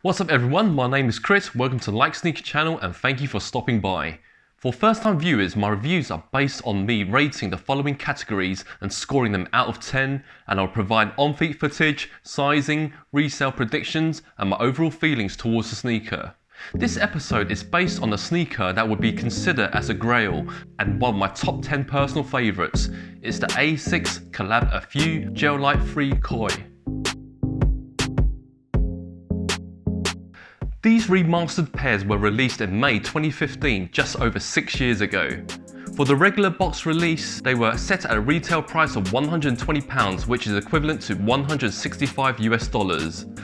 What's up everyone, my name is Chris, welcome to Like Sneaker channel and thank you for stopping by. For first time viewers, my reviews are based on me rating the following categories and scoring them out of 10, and I'll provide on-feet footage, sizing, resale predictions and my overall feelings towards the sneaker. This episode is based on a sneaker that would be considered as a grail and one of my top 10 personal favourites. It's the Asics Gel-Lyte III Koi. These remastered pairs were released in May 2015, just over 6 years ago. For the regular box release, they were set at a retail price of £120, which is equivalent to $165 US.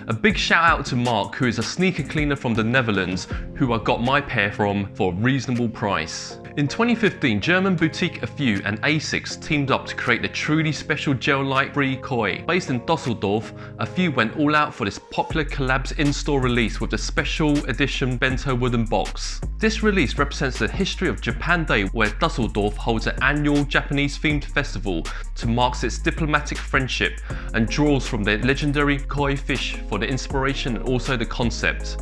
A big shout out to Mark, who is a sneaker cleaner from the Netherlands, who I got my pair from for a reasonable price. In 2015, German boutique AFEW and Asics teamed up to create the truly special Gel-Lyte III Koi. Based in Dusseldorf, AFEW went all out for this popular Collab's in-store release with the special edition bento wooden box. This release represents the history of Japan Day, where Dusseldorf holds an annual Japanese-themed festival to mark its diplomatic friendship and draws from the legendary koi fish for the inspiration and also the concept.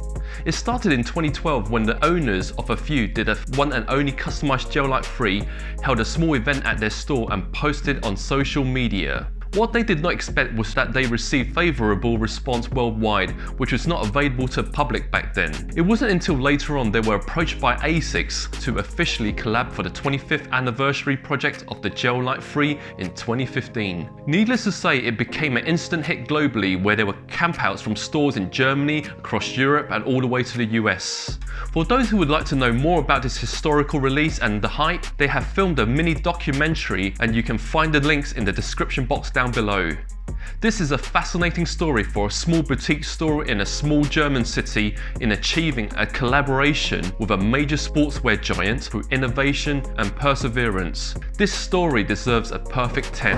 It started in 2012 when the owners of AFEW did a one and only customized Gel-Lyte III, held a small event at their store and posted on social media. What they did not expect was that they received favourable response worldwide, which was not available to the public back then. It wasn't until later on they were approached by Asics to officially collab for the 25th anniversary project of the Gel-Lyte III in 2015. Needless to say, it became an instant hit globally, where there were campouts from stores in Germany, across Europe and all the way to the US. For those who would like to know more about this historical release and the hype, they have filmed a mini documentary and you can find the links in the description box down below. This is a fascinating story for a small boutique store in a small German city in achieving a collaboration with a major sportswear giant through innovation and perseverance. This story deserves a perfect 10.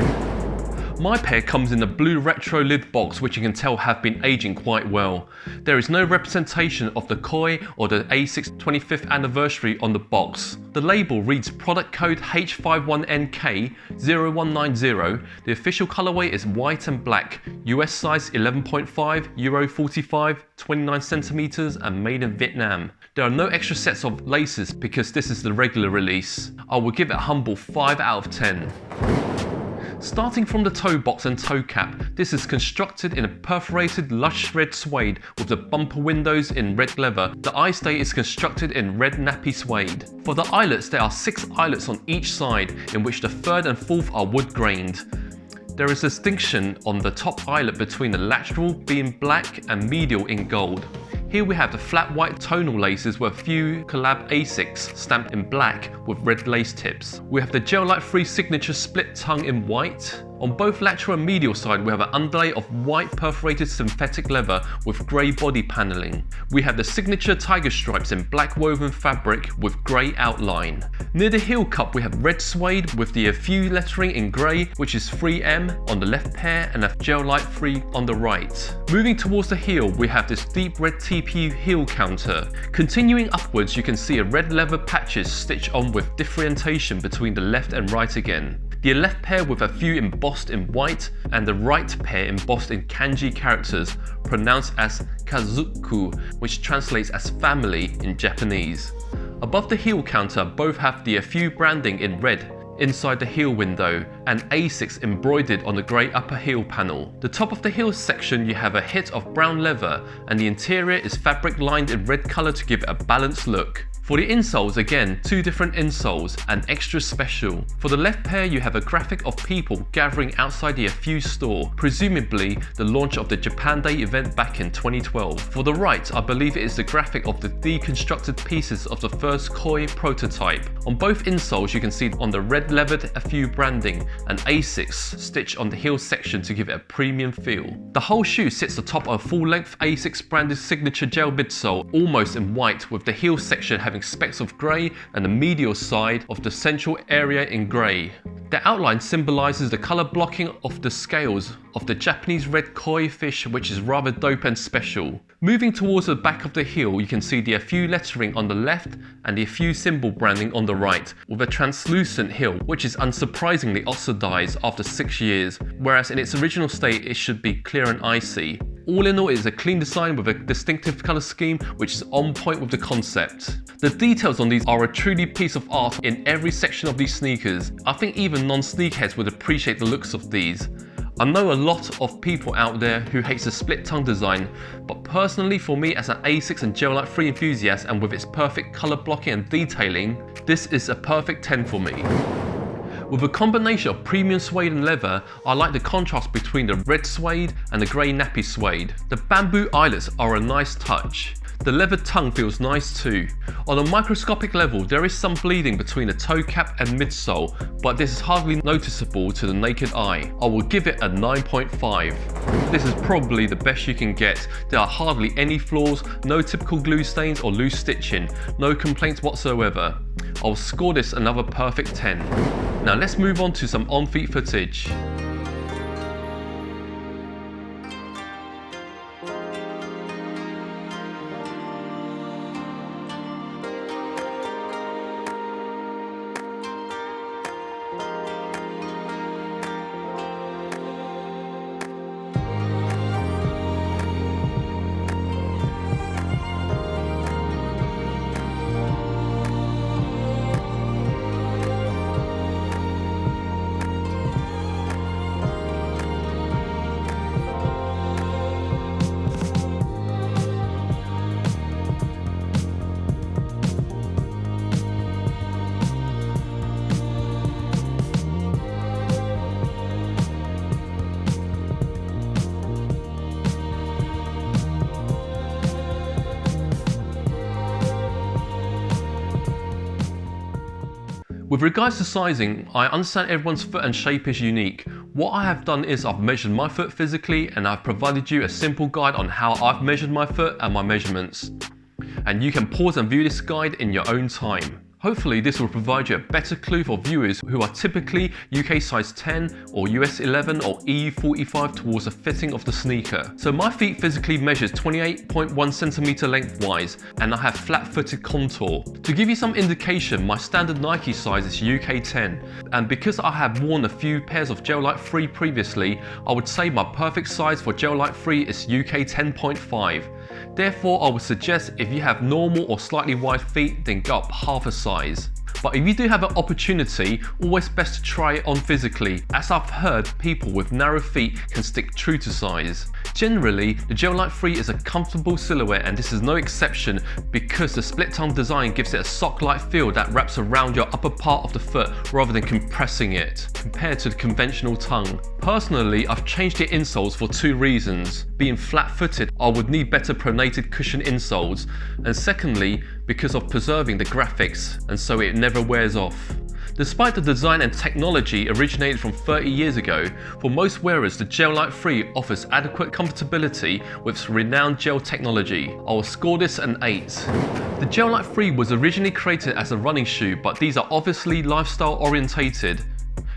My pair comes in a blue retro lid box, which you can tell have been aging quite well. There is no representation of the Koi or the Asics 25th anniversary on the box. The label reads product code H51NK0190. The official colorway is white and black. US size 11.5, Euro 45, 29 centimeters and made in Vietnam. There are no extra sets of laces because this is the regular release. I will give it a humble 5 out of 10. Starting from the toe box and toe cap, this is constructed in a perforated lush red suede with the bumper windows in red leather. The eye stay is constructed in red nappy suede. For the eyelets, there are 6 eyelets on each side, in which the third and fourth are wood grained. There is a distinction on the top eyelet between the lateral being black and medial in gold. Here we have the flat white tonal laces with a few Collab Asics stamped in black with red lace tips. We have the Gel-Lyte III signature split tongue in white. On both lateral and medial side, we have an underlay of white perforated synthetic leather with grey body panelling. We have the signature tiger stripes in black woven fabric with grey outline. Near the heel cup, we have red suede with the AFEW lettering in grey, which is 3M on the left pair and a Gel-Lyte III on the right. Moving towards the heel, we have this deep red TPU heel counter. Continuing upwards, you can see a red leather patches stitched on with differentiation between the left and right again. The left pair with AFEW embossed in white and the right pair embossed in kanji characters pronounced as kazuku, which translates as family in Japanese. Above the heel counter, both have the AFEW branding in red inside the heel window and Asics embroidered on the grey upper heel panel. The top of the heel section, you have a hit of brown leather and the interior is fabric lined in red colour to give it a balanced look. For the insoles, again, 2 different insoles and extra special. For the left pair, you have a graphic of people gathering outside the AFEW store, presumably the launch of the Japan Day event back in 2012. For the right, I believe it is the graphic of the deconstructed pieces of the first Koi prototype. On both insoles, you can see on the red leathered AFEW branding and Asics stitched on the heel section to give it a premium feel. The whole shoe sits atop a full-length Asics branded signature gel midsole, almost in white, with the heel section having specks of grey and the medial side of the central area in grey. The outline symbolises the colour blocking of the scales of the Japanese red koi fish, which is rather dope and special. Moving towards the back of the heel, you can see the AFEW lettering on the left and the AFEW symbol branding on the right, with a translucent heel, which is unsurprisingly oxidised after 6 years, whereas in its original state it should be clear and icy. All in all, it is a clean design with a distinctive colour scheme which is on point with the concept. The details on these are a truly piece of art in every section of these sneakers. I think even non-sneakerheads would appreciate the looks of these. I know a lot of people out there who hates the split tongue design, but personally for me as an Asics and Gel-Lyte III enthusiast and with its perfect colour blocking and detailing, this is a perfect 10 for me. With a combination of premium suede and leather, I like the contrast between the red suede and the grey nappy suede. The bamboo eyelets are a nice touch. The leather tongue feels nice too. On a microscopic level, there is some bleeding between the toe cap and midsole, but this is hardly noticeable to the naked eye. I will give it a 9.5. This is probably the best you can get. There are hardly any flaws, no typical glue stains or loose stitching, no complaints whatsoever. I'll score this another perfect 10. Now let's move on to some on-feet footage. With regards to sizing, I understand everyone's foot and shape is unique. What I have done is I've measured my foot physically and I've provided you a simple guide on how I've measured my foot and my measurements. And you can pause and view this guide in your own time. Hopefully this will provide you a better clue for viewers who are typically UK size 10 or US 11 or EU 45 towards the fitting of the sneaker. So my feet physically measures 28.1 centimeter lengthwise and I have flat-footed contour. To give you some indication, my standard Nike size is UK 10, and because I have worn a few pairs of Gel-Lyte III previously, I would say my perfect size for Gel-Lyte III is UK 10.5. Therefore, I would suggest if you have normal or slightly wide feet, then go up half a size. But if you do have an opportunity, always best to try it on physically, as I've heard people with narrow feet can stick true to size. Generally, the Gel-Lyte III is a comfortable silhouette and this is no exception because the split tongue design gives it a sock-like feel that wraps around your upper part of the foot rather than compressing it, compared to the conventional tongue. Personally, I've changed the insoles for two reasons. Being flat-footed, I would need better pronated cushion insoles, and secondly, because of preserving the graphics, and so it never wears off. Despite the design and technology originated from 30 years ago, for most wearers the Gel-Lyte III offers adequate comfortability with its renowned gel technology. I will score this an 8. The Gel-Lyte III was originally created as a running shoe, but these are obviously lifestyle orientated.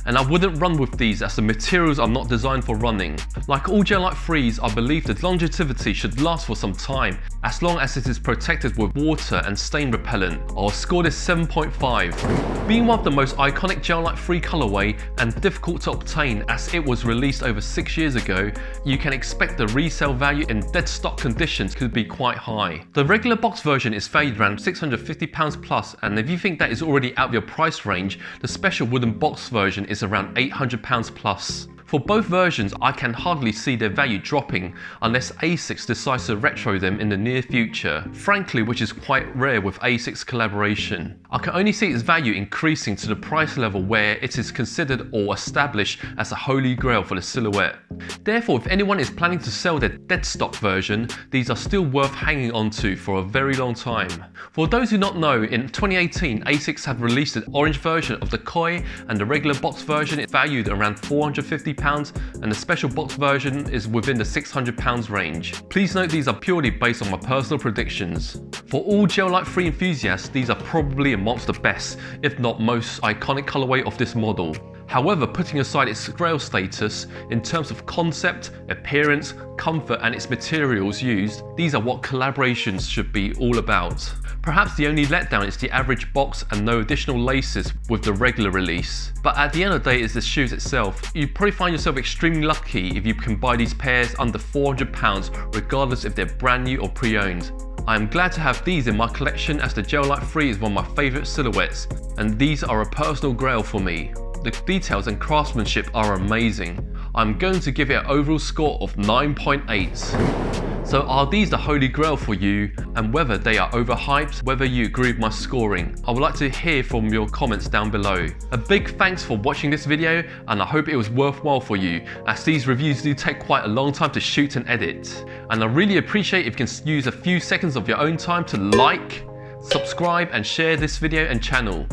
And I wouldn't run with these as the materials are not designed for running. Like all Gel-Lyte IIIs, I believe the longevity should last for some time, as long as it is protected with water and stain repellent. I'll score this 7.5. Being one of the most iconic Gel-Lyte III colorway and difficult to obtain as it was released over 6 years ago, you can expect the resale value in dead stock conditions could be quite high. The regular box version is valued around £650 plus, and if you think that is already out of your price range, the special wooden box version is around £800 plus. For both versions, I can hardly see their value dropping unless Asics decides to retro them in the near future, frankly, which is quite rare with Asics collaboration. I can only see its value increasing to the price level where it is considered or established as a holy grail for the silhouette. Therefore, if anyone is planning to sell their dead stock version, these are still worth hanging on to for a very long time. For those who not know, in 2018, Asics have released an orange version of the Koi, and the regular box version is valued around £450 and the special box version is within the £600 range. Please note these are purely based on my personal predictions. For all Gel-Lyte III enthusiasts, these are probably amongst the best, if not most iconic colorway of this model. However, putting aside its Grail status, in terms of concept, appearance, comfort and its materials used, these are what collaborations should be all about. Perhaps the only letdown is the average box and no additional laces with the regular release. But at the end of the day, it's the shoes itself. You probably find yourself extremely lucky if you can buy these pairs under £400, regardless if they're brand new or pre-owned. I am glad to have these in my collection as the Gel-Lyte III is one of my favourite silhouettes, and these are a personal grail for me. The details and craftsmanship are amazing. I'm going to give it an overall score of 9.8. So are these the holy grail for you, and whether they are overhyped, whether you agree with my scoring? I would like to hear from your comments down below. A big thanks for watching this video, and I hope it was worthwhile for you, as these reviews do take quite a long time to shoot and edit. And I really appreciate if you can use a few seconds of your own time to like, subscribe and share this video and channel.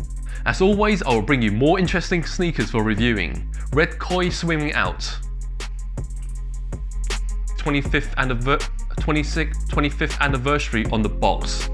As always, I will bring you more interesting sneakers for reviewing. Red Koi swimming out. 25th anniversary on the box.